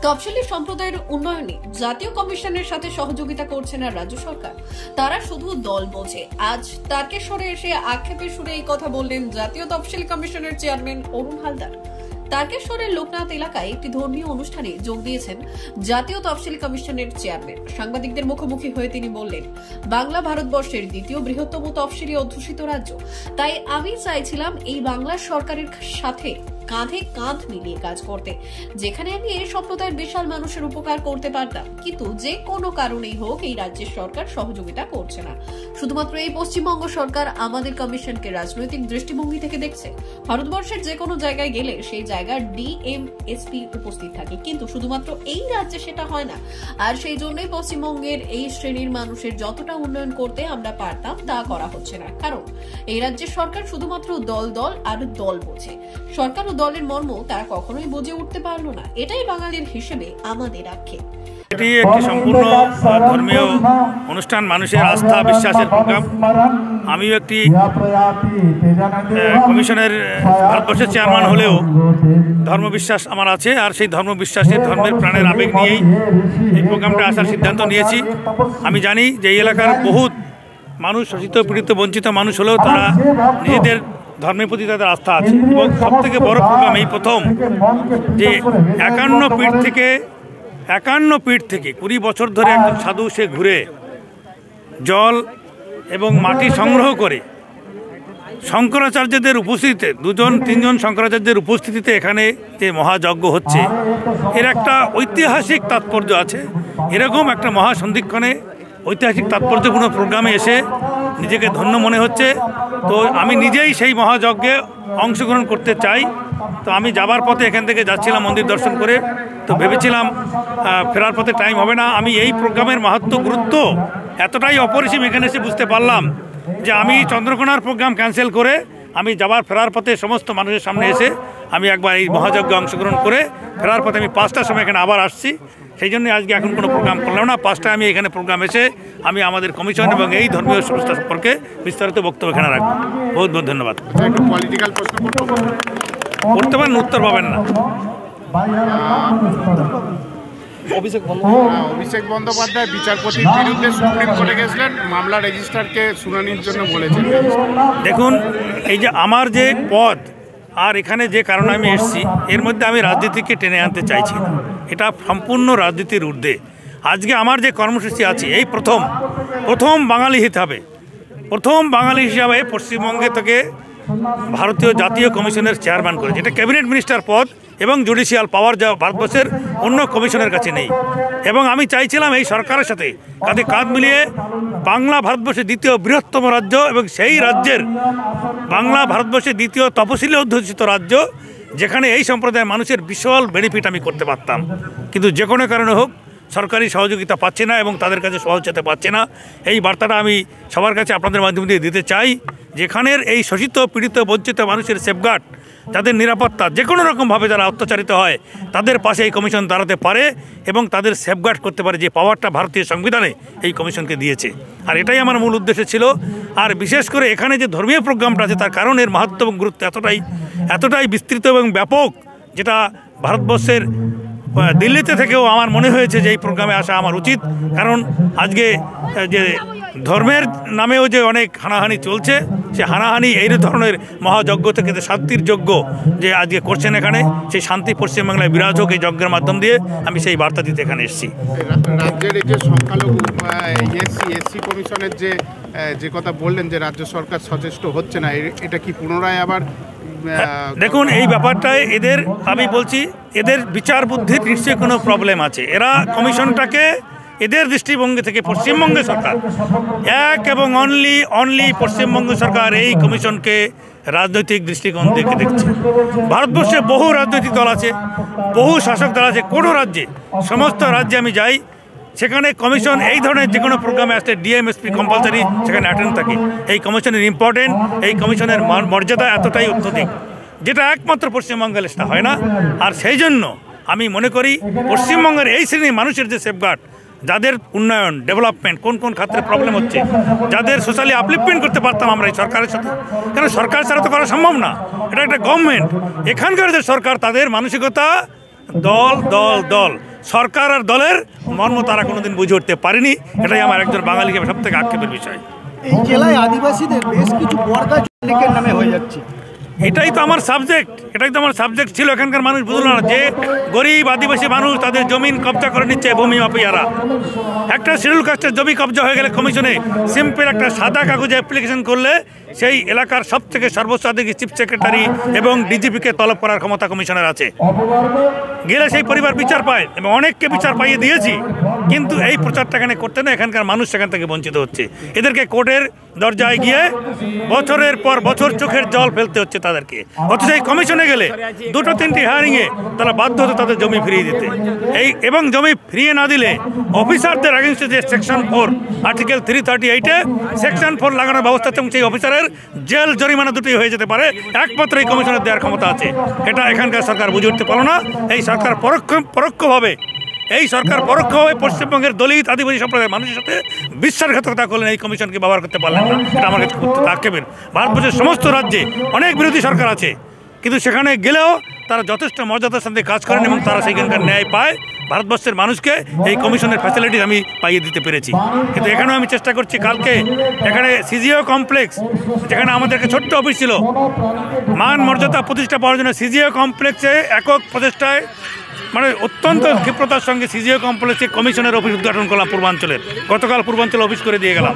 তফসিলি সম্প্রদায়ের উন্নয়নে জাতীয় কমিশনের সাথে সহযোগিতা করছে না রাজ্য সরকার, তারা শুধু দল বোঝে। আজ তারকেশ্বরে এসে আক্ষেপের সুরে এই কথা বললেন জাতীয় তফসিলি কমিশনের চেয়ারম্যান অরুণ হালদার। তারকেশ্বরের লোকনাথ এলাকায় একটি ধর্মীয় অনুষ্ঠানে যোগ দিয়েছেন জাতীয় তফসিলি কমিশনের চেয়ারম্যান। সাংবাদিকদের মুখোমুখি হয়ে তিনি বললেন, বাংলা ভারতবর্ষের দ্বিতীয় বৃহত্তম তফসিলি অধ্যুষিত রাজ্য, তাই আমি চাইছিলাম এই বাংলা সরকারের সাথে কাঁধে কাঁধ মিলিয়ে কাজ করতে, যেখানে আমি এই সম্প্রদায়ের বিশাল মানুষের উপকার করতে পারতাম। কিন্তু যে কোনো কারণেই হোক এই রাজ্যের সরকার সহযোগিতা করছে না। শুধুমাত্র এই পশ্চিমবঙ্গ সরকার আমাদের কমিশনকে রাজনৈতিক দৃষ্টিভঙ্গি থেকে দেখছে। ভারতবর্ষের যে কোনো জায়গায় গেলে সেই জায়গার ডিএমএসপি উপস্থিত থাকে, কিন্তু শুধুমাত্র এই রাজ্যে সেটা হয় না। আর সেই জন্যই পশ্চিমবঙ্গের এই শ্রেণীর মানুষের যতটা উন্নয়ন করতে আমরা পারতাম তা করা হচ্ছে না, কারণ এই রাজ্যের সরকার শুধুমাত্র দল দল আর দল বোঝে। সরকার ও দলের মর্ম তারা কখনোই বুঝে উঠতে পারলো না। এটাই বাঙালির হিসেবে আমাদের আক্ষেপ। এটি একটি সম্পূর্ণ ধর্মীয় অনুষ্ঠান, মানুষের আস্থা বিশ্বাসের প্রোগ্রাম। আমিও একটি কমিশনের ভারতবর্ষের চেয়ারম্যান হলেও ধর্মবিশ্বাস আমার আছে, আর সেই ধর্মবিশ্বাসের ধর্মের প্রাণের আবেগ নিয়েই এই প্রোগ্রামটা আসার সিদ্ধান্ত নিয়েছি। আমি জানি যে এই এলাকার বহুত মানুষ শোষিত পীড়িত বঞ্চিত মানুষ হলেও তারা নিজেদের ধর্মের প্রতি তাদের আস্থা আছে। এবং সবথেকে বড় প্রোগ্রাম এই প্রথম যে 51 পীঠ থেকে 20 বছর ধরে একজন সাধু সে ঘুরে জল এবং মাটি সংগ্রহ করে শঙ্করাচার্যদের উপস্থিতিতে 2-3 শঙ্করাচার্যের উপস্থিতিতে এখানে যে মহাযজ্ঞ হচ্ছে, এর একটা ঐতিহাসিক তাৎপর্য আছে। এরকম একটা মহাসন্ধিক্ষণে ঐতিহাসিক তাৎপর্যপূর্ণ প্রোগ্রামে এসে নিজেকে ধন্য মনে হচ্ছে। তো আমি নিজেই সেই মহাযজ্ঞে অংশগ্রহণ করতে চাই। তো আমি যাবার পথে এখান থেকে যাচ্ছিলাম মন্দির দর্শন করে, তো ভেবেছিলাম ফেরার পথে টাইম হবে না। আমি এই প্রোগ্রামের মাহাত্ম্য গুরুত্ব এতটাই অপরিসীম এখানে এসে বুঝতে পারলাম যে আমি চন্দ্রকোনার প্রোগ্রাম ক্যান্সেল করে আমি ফেরার পথে সমস্ত মানুষের সামনে এসে আমি একবার এই মহাযজ্ঞে অংশগ্রহণ করে ফেরার পথে আমি 5টার সময় এখানে আবার আসছি। সেই জন্যই আজকে এখন কোনো প্রোগ্রাম করলাম না। 5টায় আমি এখানে প্রোগ্রাম এসে আমি আমাদের কমিশন এবং এই ধর্মীয় সংস্থা সম্পর্কে বিস্তারিত বক্তব্য এখানে রাখবো। বহুত বহুত ধন্যবাদ। পলিটিক্যাল প্রশ্ন করতে পারেন, উত্তর পাবেন না। অভিষেক বন্দ্যোপাধ্যায় বিচারপতির বিরুদ্ধে সুপ্রিম কোর্টে গেছিলেন, মামলা রেজিস্ট্রারকে শুনানির জন্য বলেছেন। দেখুন, এই যে আমার যে পদ আর এখানে যে কারণে আমি এসেছি, এর মধ্যে আমি রাজনীতিকে টেনে আনতে চাইছি না। এটা সম্পূর্ণ রাজনীতির ঊর্ধ্বে। আজকে আমার যে কর্মসূচি আছে, এই প্রথম বাঙালি হিসাবে পশ্চিমবঙ্গে থেকে ভারতীয় জাতীয় কমিশনের চেয়ারম্যান করেছে। এটা ক্যাবিনেট মিনিস্টার পদ এবং জুডিশিয়াল পাওয়ার যা ভারতবর্ষের অন্য কমিশনের কাছে নেই। এবং আমি চাইছিলাম এই সরকারের সাথে কাঁধে কাঁধ মিলিয়ে বাংলা ভারতবর্ষের দ্বিতীয় বৃহত্তম রাজ্য এবং সেই রাজ্যের বাংলা ভারতবর্ষের দ্বিতীয় তপশিলি অধ্যুষিত রাজ্য, যেখানে এই সম্প্রদায়ের মানুষের বিশাল বেনিফিট আমি করতে পারতাম। কিন্তু যে কোনো কারণে হোক সরকারি সহযোগিতা পাচ্ছে না এবং তাদের কাছে সহযোগিতা পাচ্ছে না। এই বার্তাটা আমি সবার কাছে আপনাদের মাধ্যম দিয়ে দিতে চাই। যেখানের এই শোষিত পীড়িত বঞ্চিত মানুষের সেফগার্ড, যাদের নিরাপত্তা যে কোনো রকমভাবে যারা অত্যাচারিত হয় তাদের পাশে এই কমিশন দাঁড়াতে পারে এবং তাদের সেফগার্ড করতে পারে, যে পাওয়ারটা ভারতীয় সংবিধানে এই কমিশনকে দিয়েছে। আর এটাই আমার মূল উদ্দেশ্য ছিল। আর বিশেষ করে এখানে যে ধর্মীয় প্রোগ্রামটা আছে তার কারণ এর মাহাত্ম্য এবং গুরুত্ব এতটাই বিস্তৃত এবং ব্যাপক, যেটা ভারতবর্ষের দিল্লিতে থেকেও আমার মনে হয়েছে যে এই প্রোগ্রামে আসা আমার উচিত। কারণ আজকে যে ধর্মের নামেও যে অনেক হানাহানি চলছে, সে হানাহানি এই ধরনের মহাযজ্ঞ থেকে শান্তির যজ্ঞ যে আজকে করছেন এখানে, সেই শান্তি পশ্চিমবাংলায় বিরাজ হোক এই যজ্ঞের মাধ্যম দিয়ে আমি সেই বার্তা দিতে এখানে এসেছি। রাজ্যের এই যে সংখ্যালঘু এসসি কমিশনের যে কথা বললেন যে রাজ্য সরকার সচেষ্ট হচ্ছে না, এটা কি পুনরায় আবার? দেখুন, এই ব্যাপারটায় আমি বলছি এদের বিচার বুদ্ধির নিশ্চয়ই কোনো প্রবলেম আছে। এরা কমিশনটাকে এদের দৃষ্টিভঙ্গি থেকে পশ্চিমবঙ্গ সরকার এক এবং অনলি পশ্চিমবঙ্গ সরকার এই কমিশনকে রাজনৈতিক দৃষ্টিকোণ থেকে দেখছে। ভারতবর্ষে বহু রাজনৈতিক দল আছে, বহু শাসক দল আছে। কোনো রাজ্যে, সমস্ত রাজ্যে আমি যাই, সেখানে কমিশন এই ধরনের যে কোনো প্রোগ্রামে আসলে ডিএমএসপি কম্পালসারি সেখানে অ্যাটেন্ড থাকে। এই কমিশনের ইম্পর্টেন্ট, এই কমিশনের মর্যাদা এতটাই অত্যধিক, যেটা একমাত্র পশ্চিমবঙ্গের সেটা হয় না। আর সেই জন্য আমি মনে করি পশ্চিমবঙ্গের এই শ্রেণীর মানুষের যে সেফগার্ড, যাদের উন্নয়ন ডেভেলপমেন্ট কোন ক্ষেত্রে প্রবলেম হচ্ছে, যাদের সোশ্যালি আপলিফমেন্ট করতে পারতাম আমরা এই সরকারের সাথে, কারণ সরকার ছাড়া তো করা সম্ভব না, এটা একটা গভর্নমেন্ট। এখানকার যে সরকার, তাদের মানসিকতা দল দল দল সরকার আর দলের মর্ম তারা কোনোদিন বুঝে উঠতে পারেনি। এটাই আমার একজন বাঙালি হিসেবে সব থেকে আক্ষেপের বিষয়। এই জেলায় আদিবাসীদের বেশ কিছু বর্গা লীগের নামে হয়ে যাচ্ছে। এটাই তো আমার সাবজেক্ট ছিল। এখানকার মানুষ বুঝলো না যে গরিব আদিবাসী মানুষ তাদের জমিন কবজা করে নিচ্ছে ভূমি মাফিয়ারা। একটা শিডিউল কাস্টের জমি কবজা হয়ে গেলে কমিশনে সিম্পল একটা সাদা কাগজে অ্যাপ্লিকেশন করলে সেই এলাকার সব থেকে সর্বোচ্চ আধিকারিক চিফ সেক্রেটারি এবং ডিজিপিকে তলব করার ক্ষমতা কমিশনের আছে। গেলে সেই পরিবার বিচার পায় এবং অনেককে বিচার পাইয়ে দিয়েছি, কিন্তু এই প্রচারটা এখানে করতে না, এখানকার মানুষ সেখান থেকে বঞ্চিত হচ্ছে। এদেরকে কোর্টের দরজায় গিয়ে বছরের পর বছর চোখের জল ফেলতে হচ্ছে তাদেরকে। অথচ এই কমিশনে গেলে 2-3টি হিয়ারিংয়ে তারা বাধ্য হতো তাদের জমি ফিরিয়ে দিতে। এবং জমি ফিরিয়ে না দিলে অফিসারদের এগেইনস্টে যে সেকশন 4 আর্টিকেল 338-এ সেকশন 4 লাগানোর ব্যবস্থা আছে এবং সেই অফিসারের জেল জরিমানা দুটোই হয়ে যেতে পারে, একমাত্র এই কমিশনের দেওয়ার ক্ষমতা আছে। এটা এখানকার সরকার বুঝে উঠতে পারলো না। এই সরকার পরোক্ষভাবে পশ্চিমবঙ্গের দলিত আদিবাসী সম্প্রদায়ের মানুষের সাথে বিশ্বাসঘাতকতা করলেন, এই কমিশনকে ব্যবহার করতে পারলেন না। এটা আমার কাছে আক্ষেপের। ভারতবর্ষের সমস্ত রাজ্যে অনেক বিরোধী সরকার আছে, কিন্তু সেখানে গেলেও তারা যথেষ্ট মর্যাদার সাথে কাজ করেন এবং তারা সেখানকার ন্যায় পায়। ভারতবর্ষের মানুষকে এই কমিশনের ফ্যাসিলিটিস আমি পাইয়ে দিতে পেরেছি। কিন্তু এখানেও আমি চেষ্টা করছি, কালকে এখানে সিজিও কমপ্লেক্স, যেখানে আমাদের একটা ছোট্ট অফিস ছিল, মান মর্যাদা প্রতিষ্ঠা পাওয়ার জন্য সিজিও কমপ্লেক্সে একক প্রচেষ্টায় মানে অত্যন্ত ক্ষিপ্রতার সঙ্গে সিজিও কমপ্লেক্সে কমিশনের অফিস উদ্ঘাটন করলাম পূর্বাঞ্চলের। গতকাল পূর্বাঞ্চল অফিস করে দিয়ে গেলাম।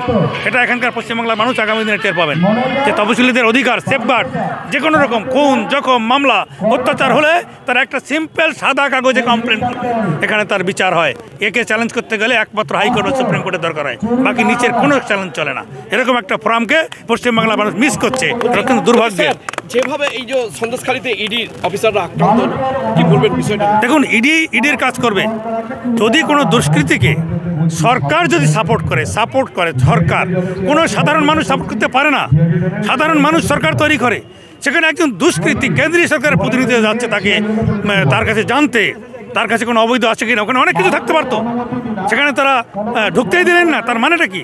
এটা এখানকার পশ্চিমবাংলার মানুষ আগামী দিনে টের পাবেন যে তপশিলীদের অধিকার সেফগার্ড, যে কোনো রকম খুন জখম মামলা অত্যাচার হলে তার একটা সিম্পল সাদা কাগজে কমপ্লেন করবে, এখানে তার বিচার হয়। একে চ্যালেঞ্জ করতে গেলে একমাত্র হাইকোর্ট ও সুপ্রিম কোর্টের দরকার হয়, বাকি নিচের কোনো চ্যালেঞ্জ চলে না। এরকম একটা ফোরামকে পশ্চিমবাংলার মানুষ মিস করছে, অত্যন্ত দুর্ভাগ্যের। যেভাবে এই যে সন্দেশখালীতে ইডির অফিসাররা আক্রান্ত হলো, কি বলবেন বিষয়টা? দেখুন, ইডির কাজ করবে যদি কোনো দুষ্কৃতীকে সরকার যদি সাপোর্ট করে সরকার, কোনো সাধারণ মানুষ সাপোর্ট করতে পারে না। সাধারণ মানুষ সরকার তৈরি করে। সেখানে একজন দুষ্কৃতী কেন্দ্রীয় সরকারের প্রতিনিধি যাচ্ছে তার কাছে জানতে তার কাছে কোনো অবৈধ আছে কিনা। ওখানে অনেক কিছু থাকতে পারতো, সেখানে তারা ঢুকতেই দিলেন না। তার মানেটা কি?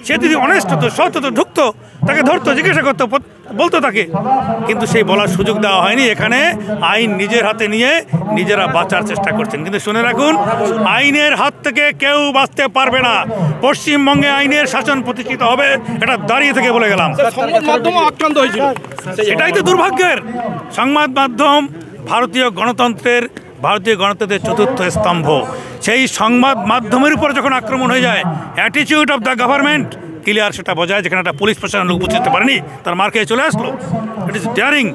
সে যদি অনেস্ট হতো, সৎ হতো, ঢুকতো, তাকে ধরতো, জিজ্ঞাসা করতো, বলতো তাকে, কিন্তু সেই বলার সুযোগ দেওয়া হয়নি। এখানে আইন নিজের হাতে নিয়ে নিজেরা বাঁচার চেষ্টা করছেন। কিন্তু শুনে রাখুন, আইনের হাত থেকে কেউ বাঁচতে পারবে না। পশ্চিমবঙ্গে আইনের শাসন প্রতিষ্ঠিত হবে, এটা দাঁড়িয়ে থেকে বলে গেলাম। সংবাদ মাধ্যম আক্রান্ত হয়েছিল, এটাই তো দুর্ভাগ্যের। সংবাদ মাধ্যম ভারতীয় গণতন্ত্রের চতুর্থ স্তম্ভ। সেই সংবাদ মাধ্যমের উপর যখন আক্রমণ হয়ে যায়, attitude of the government clear সেটা বোঝায়। যেখানে একটা পুলিশ প্রশাসন লোক বুঝতে পারেনি, তার মার খেয়ে চলে আসলো। It is daring.